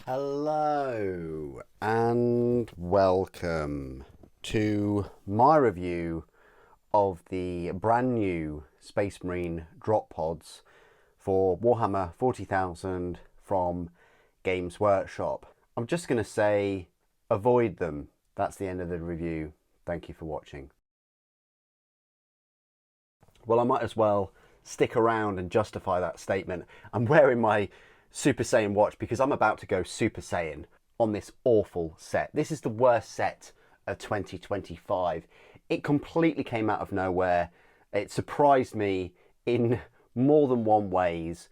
Hello and welcome to my review of the brand new Space Marine drop pods for Warhammer 40,000 from Games Workshop. I'm just going to say avoid them. That's the end of the review. Thank you for watching. Well, I might as well stick around and justify that statement. I'm wearing my Super Saiyan watch because I'm about to go Super Saiyan on this awful set. This is the worst set of 2025. It completely came out of nowhere. It surprised me in more than one ways,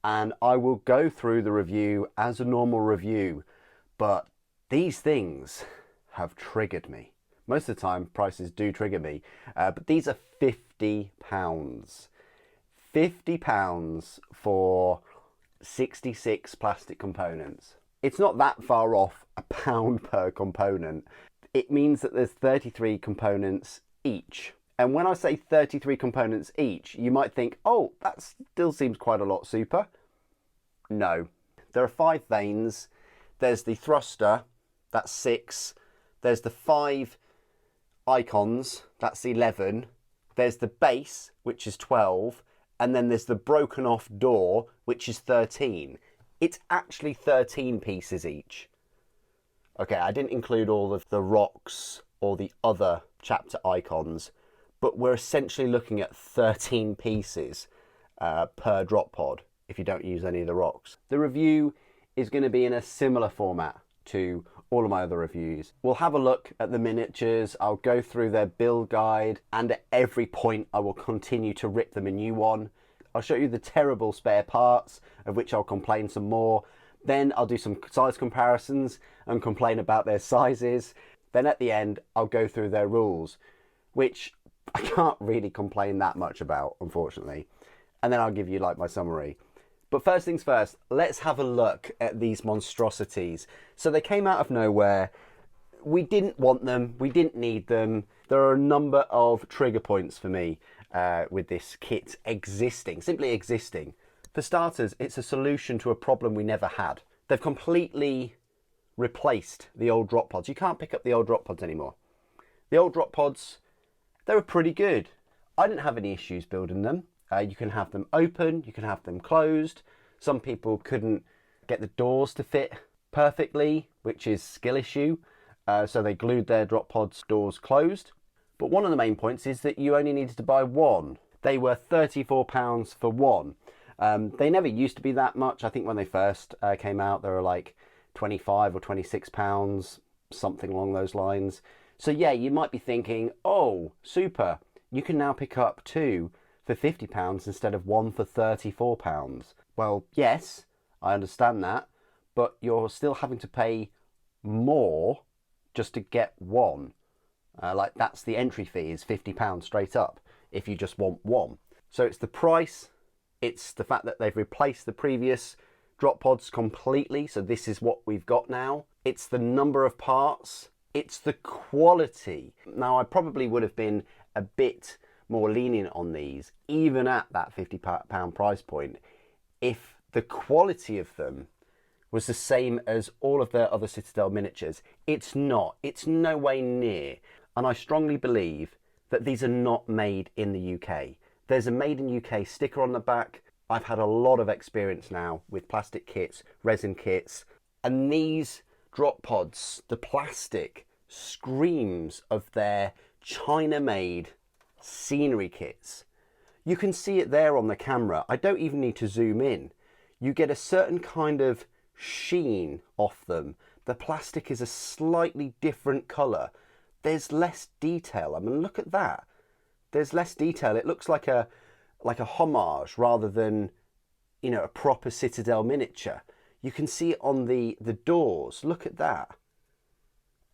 and I will go through the review as a normal review, but these things have triggered me. Most of the time prices do trigger me, but these are £50. £50 for 66 plastic components. It's not that far off a pound per component. It means that there's 33 components each. And when I say 33 components each, you might think, oh, that still seems quite a lot, Super. No. There are 5 vanes. There's the thruster, that's 6. There's the 5 icons, that's 11. There's the base, which is 12. And then there's the broken off door, which is 13. It's actually 13 pieces each. Okay, I didn't include all of the rocks or the other chapter icons, but we're essentially looking at 13 pieces per drop pod if you don't use any of the rocks. The review is going to be in a similar format to all of my other reviews. We'll have a look at the miniatures, I'll go through their build guide, and at every point I will continue to rip them a new one. I'll show you the terrible spare parts, of which I'll complain some more. Then I'll do some size comparisons and complain about their sizes. Then at the end, I'll go through their rules, which I can't really complain that much about, unfortunately. And then I'll give you like my summary. But first things first, let's have a look at these monstrosities. So they came out of nowhere. We didn't want them. We didn't need them. There are a number of trigger points for me with this kit existing, simply existing. For starters, it's a solution to a problem we never had. They've completely replaced the old drop pods. You can't pick up the old drop pods anymore. The old drop pods, they were pretty good. I didn't have any issues building them. You can have them open, you can have them closed. Some people couldn't get the doors to fit perfectly, which is skill issue. So they glued their drop pods doors closed. But one of the main points is that you only needed to buy one. They were £34 for one. They never used to be that much. I think when they first came out, they were like £25 or £26, something along those lines. So yeah, you might be thinking, oh, super, you can now pick up 2 for £50 instead of 1 for £34. Well, yes, I understand that, but you're still having to pay more just to get one. Like that's the entry fee is £50 straight up if you just want one. So it's the price, it's the fact that they've replaced the previous drop pods completely, so this is what we've got now. It's the number of parts, it's the quality. Now I probably would have been a bit more lenient on these, even at that £50 price point, if the quality of them was the same as all of their other Citadel miniatures. It's not. It's no way near. And I strongly believe that these are not made in the UK. There's a made in UK sticker on the back. I've had a lot of experience now with plastic kits, resin kits, and these drop pods, the plastic, screams of their China-made scenery kits. You can see it there on the camera. I don't even need to zoom in. You get a certain kind of sheen off them. The plastic is a slightly different colour. There's less detail. I mean, look at that. There's less detail. It looks like a homage rather than, you know, a proper Citadel miniature. You can see it on the doors. Look at that.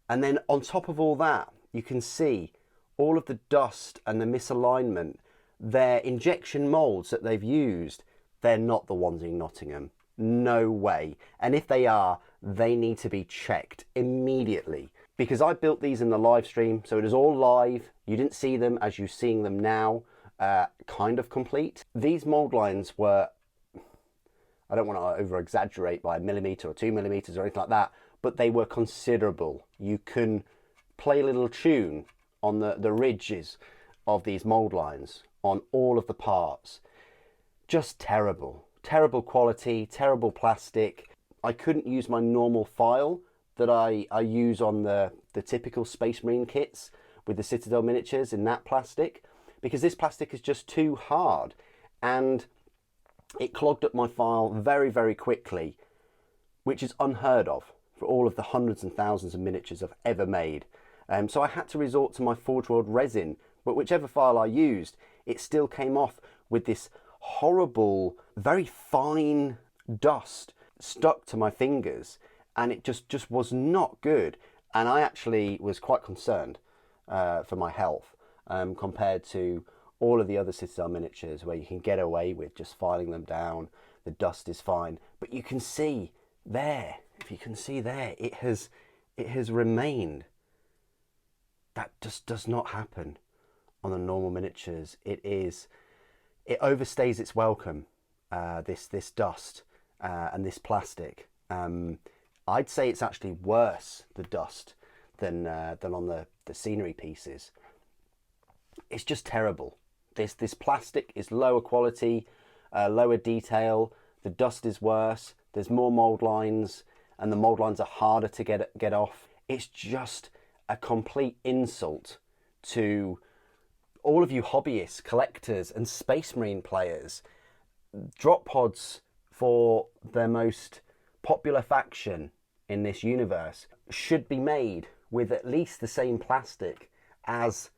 And then on top of all that, you can see all of the dust and the misalignment. Their injection moulds that they've used, they're not the ones in Nottingham. No way. And if they are, they need to be checked immediately. Because I built these in the live stream, so it is all live. You didn't see them as you're seeing them now, kind of complete. These mould lines were, I don't want to over exaggerate by a millimetre or 2 millimetres or anything like that, but they were considerable. You can play a little tune on the ridges of these mould lines on all of the parts. Just terrible. Terrible quality, terrible plastic. I couldn't use my normal file that I use on the typical Space Marine kits with the Citadel miniatures in that plastic, because this plastic is just too hard and it clogged up my file very, very quickly, which is unheard of for all of the hundreds and thousands of miniatures I've ever made. So I had to resort to my Forge World resin, but whichever file I used, it still came off with this horrible, very fine dust stuck to my fingers, and it just was not good. And I actually was quite concerned for my health compared to all of the other Citadel miniatures where you can get away with just filing them down. The dust is fine, but you can see there, if you can see there, it has remained. That just does not happen on the normal miniatures. It overstays its welcome, this dust and this plastic. I'd say it's actually worse, the dust, than on the scenery pieces. It's just terrible. This plastic is lower quality, lower detail. The dust is worse. There's more mould lines, and the mould lines are harder to get off. It's just a complete insult to all of you hobbyists, collectors, and Space Marine players. Drop pods for their most popular faction in this universe should be made with at least the same plastic as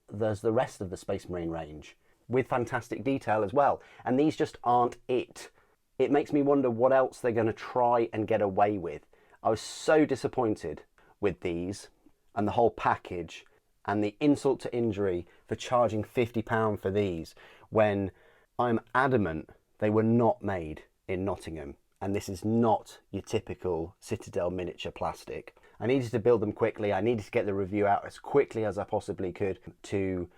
there's the rest of the Space Marine range, with fantastic detail as well. And these just aren't it. It makes me wonder what else they're going to try and get away with. I was so disappointed with these and the whole package, and the insult to injury for charging £50 for these when I'm adamant they were not made in Nottingham, and this is not your typical Citadel miniature plastic. I needed to build them quickly. I needed to get the review out as quickly as I possibly could to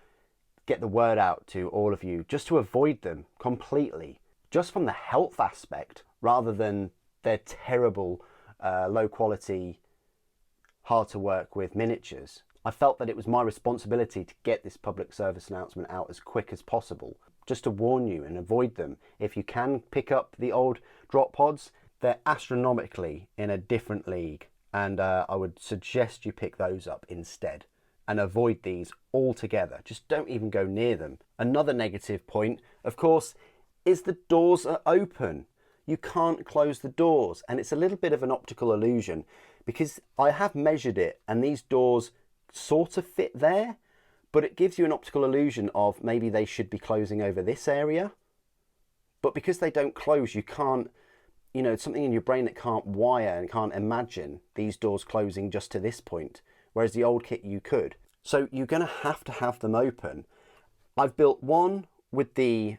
get the word out to all of you, just to avoid them completely, just from the health aspect, rather than their terrible, low quality, hard to work with miniatures. I felt that it was my responsibility to get this public service announcement out as quick as possible, just to warn you and avoid them. If you can pick up the old drop pods, they're astronomically in a different league, and I would suggest you pick those up instead and avoid these altogether. Just don't even go near them. Another negative point, of course, is the doors are open. You can't close the doors, and it's a little bit of an optical illusion, because I have measured it and these doors sort of fit there, but it gives you an optical illusion of maybe they should be closing over this area. But because they don't close, you can't, you know, it's something in your brain that can't wire and can't imagine these doors closing just to this point, whereas the old kit you could. So you're going to have them open. I've built one with the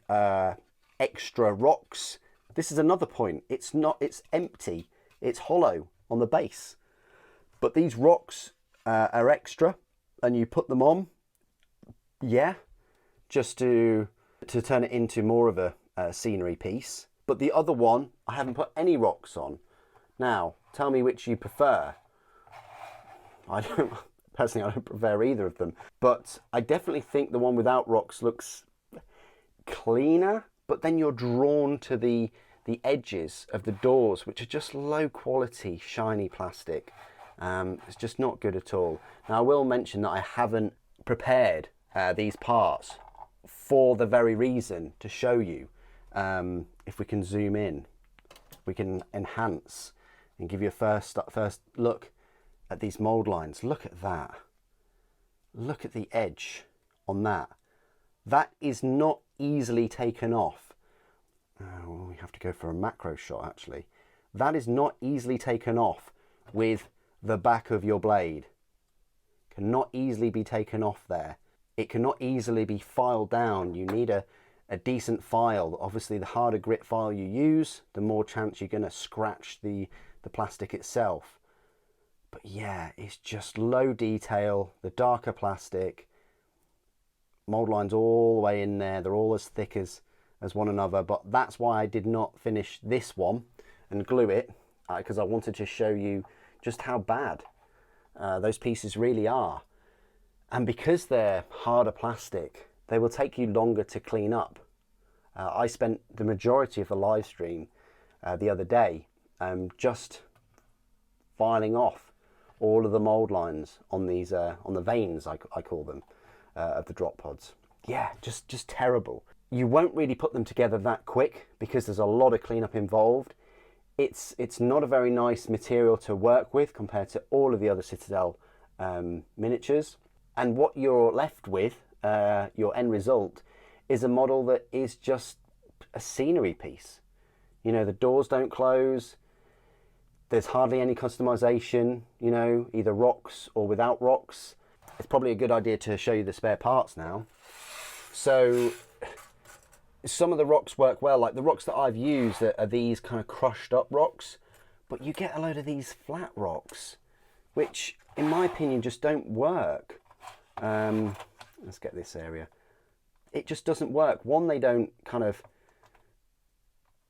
extra rocks. This is another point. It's empty. It's hollow on the base. But these rocks are extra, and you put them on, yeah, just to turn it into more of a scenery piece. But the other one, I haven't put any rocks on. Now, tell me which you prefer. Personally, I don't prefer either of them. But I definitely think the one without rocks looks cleaner, but then you're drawn to the edges of the doors, which are just low quality, shiny plastic. It's just not good at all. Now, I will mention that I haven't prepared these parts for the very reason to show you. If we can zoom in, we can enhance and give you a first look at these mould lines. Look at that. Look at the edge on that. That is not easily taken off. Well, we have to go for a macro shot actually. That is not easily taken off with the back of your blade. Cannot easily be taken off there. It cannot easily be filed down. You need a decent file. Obviously, the harder grit file you use, the more chance you're going to scratch the plastic itself. But yeah, it's just low detail, the darker plastic, mould lines all the way in there. They're all as thick as as one another, but that's why I did not finish this one and glue it, because I wanted to show you just how bad those pieces really are. And because they're harder plastic, they will take you longer to clean up. I spent the majority of the live stream the other day just filing off all of the mold lines on these on the veins, I call them, of the drop pods. Yeah, just terrible. You won't really put them together that quick because there's a lot of cleanup involved. It's not a very nice material to work with compared to all of the other Citadel miniatures. And what you're left with, your end result, is a model that is just a scenery piece. You know, the doors don't close. There's hardly any customization, you know, either rocks or without rocks. It's probably a good idea to show you the spare parts now. So some of the rocks work well, like the rocks that I've used are these kind of crushed up rocks, but you get a load of these flat rocks, which in my opinion just don't work. Let's get this area. It just doesn't work. One, they don't kind of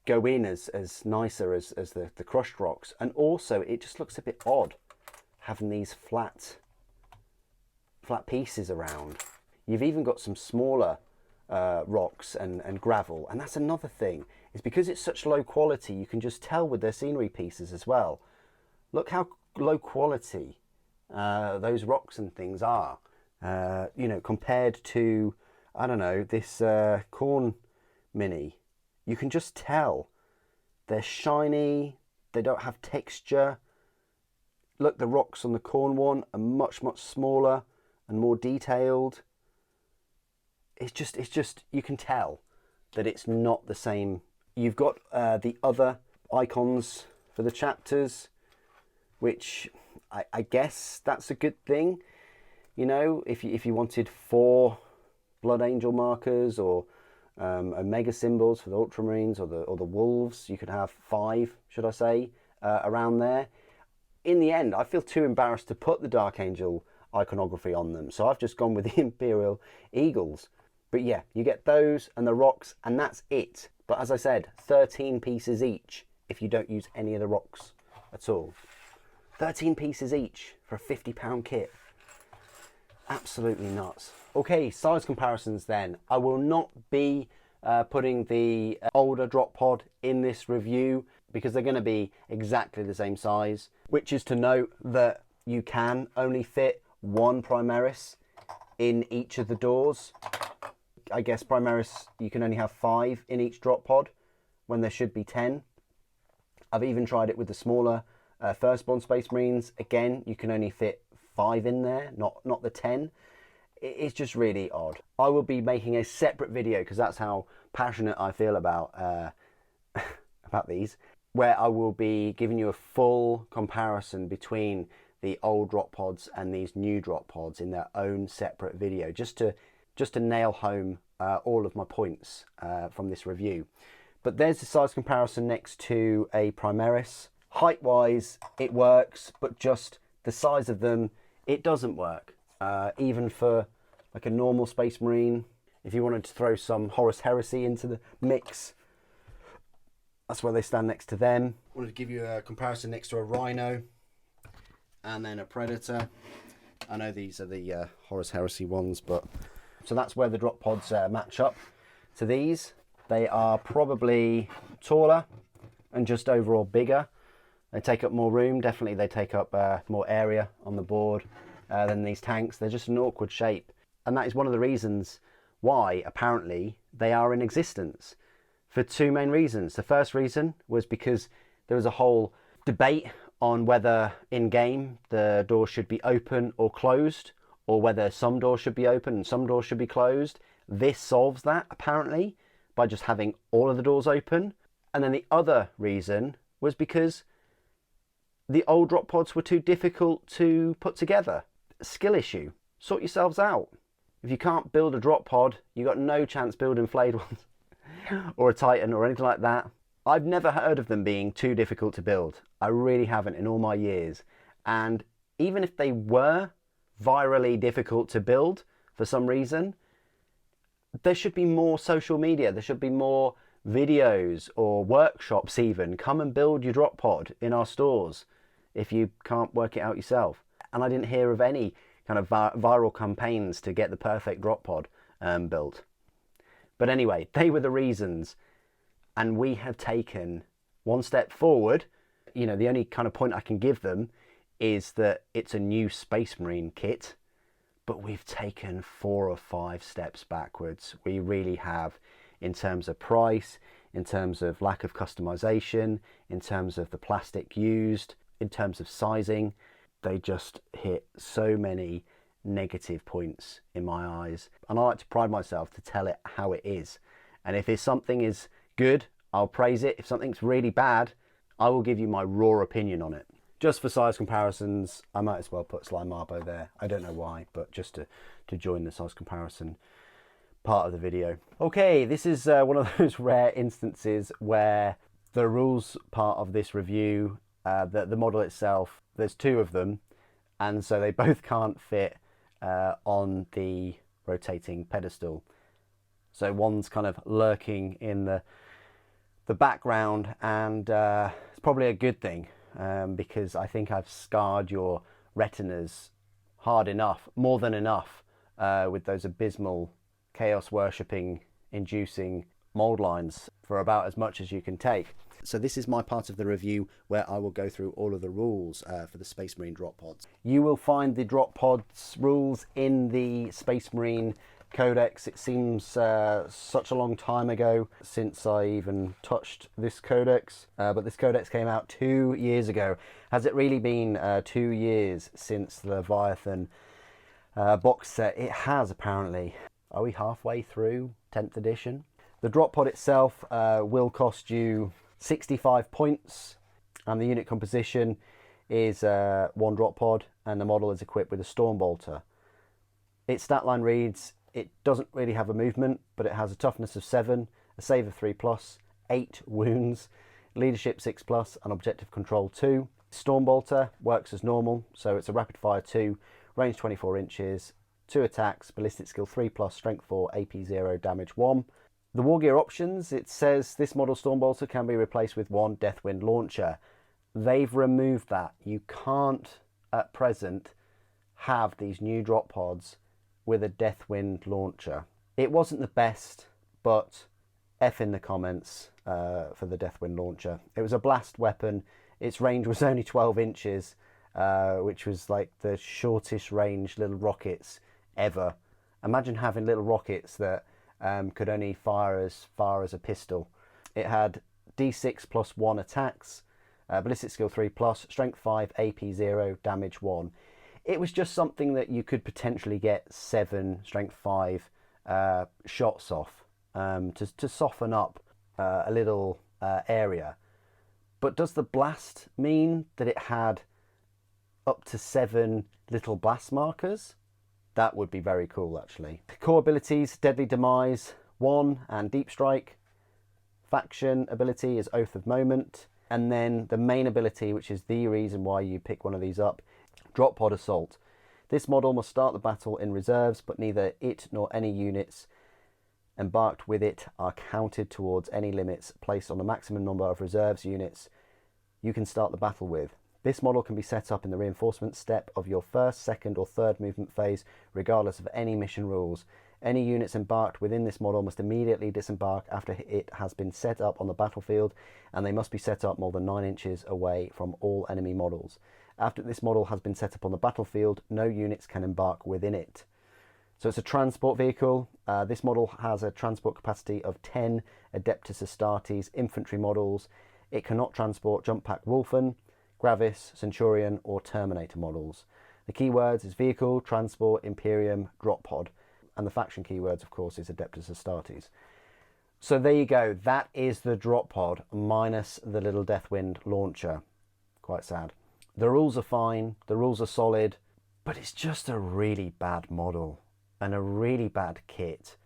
go in as nicer as the crushed rocks, and also it just looks a bit odd having these flat pieces around. You've even got some smaller rocks and gravel, and that's another thing, is because it's such low quality, you can just tell with their scenery pieces as well. Look how low quality those rocks and things are, you know, compared to, I don't know, this corn mini. You can just tell they're shiny, they don't have texture. Look, the rocks on the corn one are much smaller and more detailed. It's just you can tell that it's not the same. You've got the other icons for the chapters, which I guess that's a good thing. You know, if you wanted 4 Blood Angel markers or Omega symbols for the Ultramarines or the Wolves, you could have 5, should I say, around there. In the end, I feel too embarrassed to put the Dark Angel iconography on them, so I've just gone with the Imperial Eagles. But yeah, you get those and the rocks, and that's it. But as I said, 13 pieces each if you don't use any of the rocks at all. 13 pieces each for a £50 kit. Absolutely nuts. Okay, size comparisons then. I will not be putting the older drop pod in this review because they're going to be exactly the same size, which is to note that you can only fit 1 Primaris in each of the doors. I guess Primaris, you can only have 5 in each drop pod when there should be 10. I've even tried it with the smaller Firstborn Space Marines. Again, you can only fit 5 in there, not the 10. It's just really odd. I will be making a separate video because that's how passionate I feel about about these, where I will be giving you a full comparison between the old drop pods and these new drop pods in their own separate video, just to nail home all of my points from this review. But there's the size comparison next to a Primaris. Height-wise, it works, but just the size of them, it doesn't work. Even for like a normal Space Marine, if you wanted to throw some Horus Heresy into the mix, that's where they stand next to them. I wanted to give you a comparison next to a Rhino and then a Predator. I know these are the Horus Heresy ones, but so that's where the drop pods match up to these. They are probably taller and just overall bigger. They take up more room. Definitely they take up more area on the board than these tanks. They're just an awkward shape. And that is one of the reasons why apparently they are in existence, for 2 main reasons. The first reason was because there was a whole debate on whether in-game the doors should be open or closed, or whether some doors should be open and some doors should be closed. This solves that apparently by just having all of the doors open. And then the other reason was because the old drop pods were too difficult to put together. Skill issue. Sort yourselves out. If you can't build a drop pod, you got no chance building flayed ones or a Titan or anything like that. I've never heard of them being too difficult to build. I really haven't in all my years. And even if they were virally difficult to build for some reason, there should be more social media. There should be more videos or workshops even. Come and build your drop pod in our stores if you can't work it out yourself. And I didn't hear of any kind of viral campaigns to get the perfect drop pod built. But anyway, they were the reasons. And we have taken one step forward. You know, the only kind of point I can give them is that it's a new Space Marine kit, but we've taken 4 or 5 steps backwards. We really have, in terms of price, in terms of lack of customization, in terms of the plastic used, in terms of sizing. They just hit so many negative points in my eyes. And I like to pride myself to tell it how it is. And if something is good, I'll praise it. If something's really bad, I will give you my raw opinion on it. Just for size comparisons, I might as well put Slime Marbo there. I don't know why, but just to join the size comparison part of the video. Okay, this is one of those rare instances where the rules part of this review, the model itself, there's 2 of them, and so they both can't fit on the rotating pedestal. So one's kind of lurking in the background, and it's probably a good thing, because I think I've scarred your retinas hard enough, more than enough, with those abysmal chaos worshipping inducing mold lines for about as much as you can take. So this is my part of the review where I will go through all of the rules for the Space Marine drop pods. You will find the drop pods rules in the Space Marine Codex. It seems such a long time ago since I even touched this codex, but this codex came out 2 years ago. Has it really been 2 years since the Leviathan box set? It has, apparently. Are we halfway through 10th edition? The drop pod itself will cost you 65 points, and the unit composition is 1 drop pod, and the model is equipped with a Storm Bolter. Its stat line reads, it doesn't really have a movement, but it has a toughness of 7, a save of 3+, 8 wounds, leadership 6+, and objective control 2. Storm Bolter works as normal, so it's a rapid fire 2, range 24 inches, 2 attacks, ballistic skill 3+, strength 4, AP 0, damage 1. The war gear options, it says this model Storm Bolter can be replaced with 1 Deathwind launcher. They've removed that. You can't, at present, have these new drop pods with a Deathwind launcher. It wasn't the best, but F in the comments for the Deathwind launcher. It was a blast weapon. Its range was only 12 inches, which was like the shortest range little rockets ever. Imagine having little rockets that could only fire as far as a pistol. It had D6 plus 1 attacks, ballistic skill 3+, strength 5, AP 0, damage 1. It was just something that you could potentially get 7, strength 5 shots off to soften up a little area. But does the blast mean that it had up to 7 little blast markers? That would be very cool, actually. Core abilities, Deadly Demise 1 and Deep Strike. Faction ability is Oath of Moment. And then the main ability, which is the reason why you pick one of these up, Drop Pod Assault. This model must start the battle in reserves, but neither it nor any units embarked with it are counted towards any limits placed on the maximum number of reserves units you can start the battle with. This model can be set up in the reinforcement step of your first, second or third movement phase, regardless of any mission rules. Any units embarked within this model must immediately disembark after it has been set up on the battlefield, and they must be set up more than 9 inches away from all enemy models. After this model has been set up on the battlefield, no units can embark within it. So it's a transport vehicle. This model has a transport capacity of 10 Adeptus Astartes infantry models. It cannot transport Jump Pack Wolfen, Gravis, Centurion or Terminator models. The keywords is vehicle, transport, Imperium, drop pod, and the faction keywords, of course, is Adeptus Astartes. So there you go. That is the drop pod minus the little Deathwind launcher. Quite sad. The rules are fine. The rules are solid, but it's just a really bad model and a really bad kit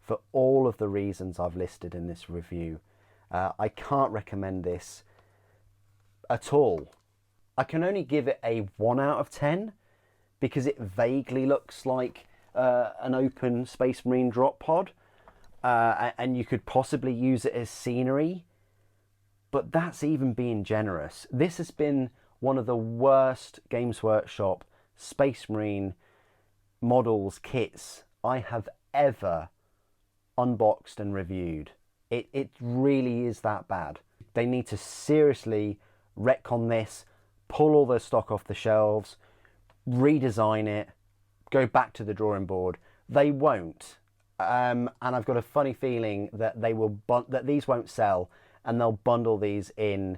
for all of the reasons I've listed in this review. I can't recommend this at all. I can only give it a 1 out of 10 because it vaguely looks like an open Space Marine drop pod, and you could possibly use it as scenery, but that's even being generous. This has been one of the worst Games Workshop Space Marine models kits I have ever unboxed and reviewed. It really is that bad. They need to seriously retcon this, pull all their stock off the shelves, redesign it, go back to the drawing board. They won't, and I've got a funny feeling that that these won't sell, and they'll bundle these in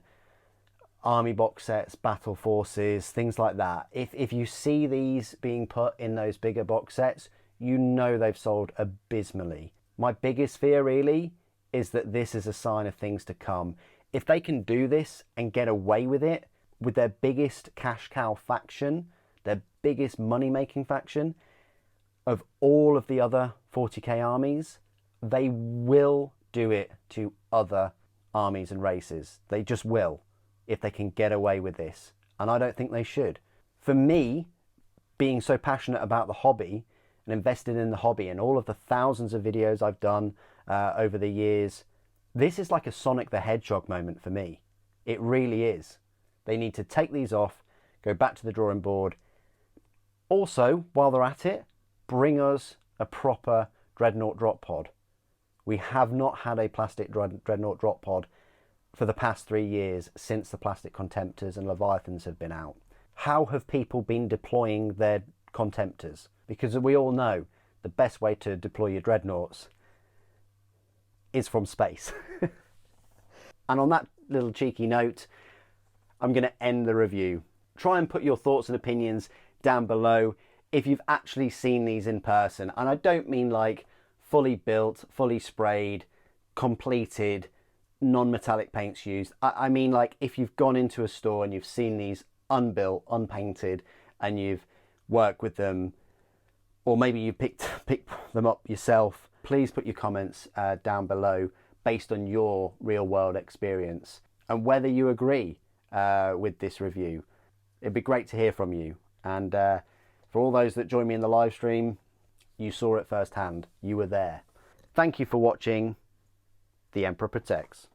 army box sets, battle forces, things like that. If you see these being put in those bigger box sets, you know they've sold abysmally. My biggest fear really is that this is a sign of things to come. If they can do this and get away with it with their biggest cash cow faction, their biggest money-making faction of all of the other 40k armies, they will do it to other armies and races. They just will, if they can get away with this. And I don't think they should. For me, being so passionate about the hobby and invested in the hobby and all of the thousands of videos I've done over the years, this is like a Sonic the Hedgehog moment for me. It really is. They need to take these off, go back to the drawing board. Also, while they're at it, bring us a proper Dreadnought drop pod. We have not had a plastic Dreadnought drop pod for the past 3 years since the plastic Contemptors and Leviathans have been out. How have people been deploying their Contemptors? Because we all know the best way to deploy your Dreadnoughts is from space. And on that little cheeky note, I'm going to end the review. Try and put your thoughts and opinions down below if you've actually seen these in person. And I don't mean like fully built, fully sprayed, completed, non-metallic paints used. I mean like if you've gone into a store and you've seen these unbuilt, unpainted, and you've worked with them, or maybe you picked them up yourself, please put your comments down below based on your real world experience and whether you agree with this review. It'd be great to hear from you. And for all those that join me in the live stream, you saw it firsthand. You were there. Thank you for watching. The Emperor Protects.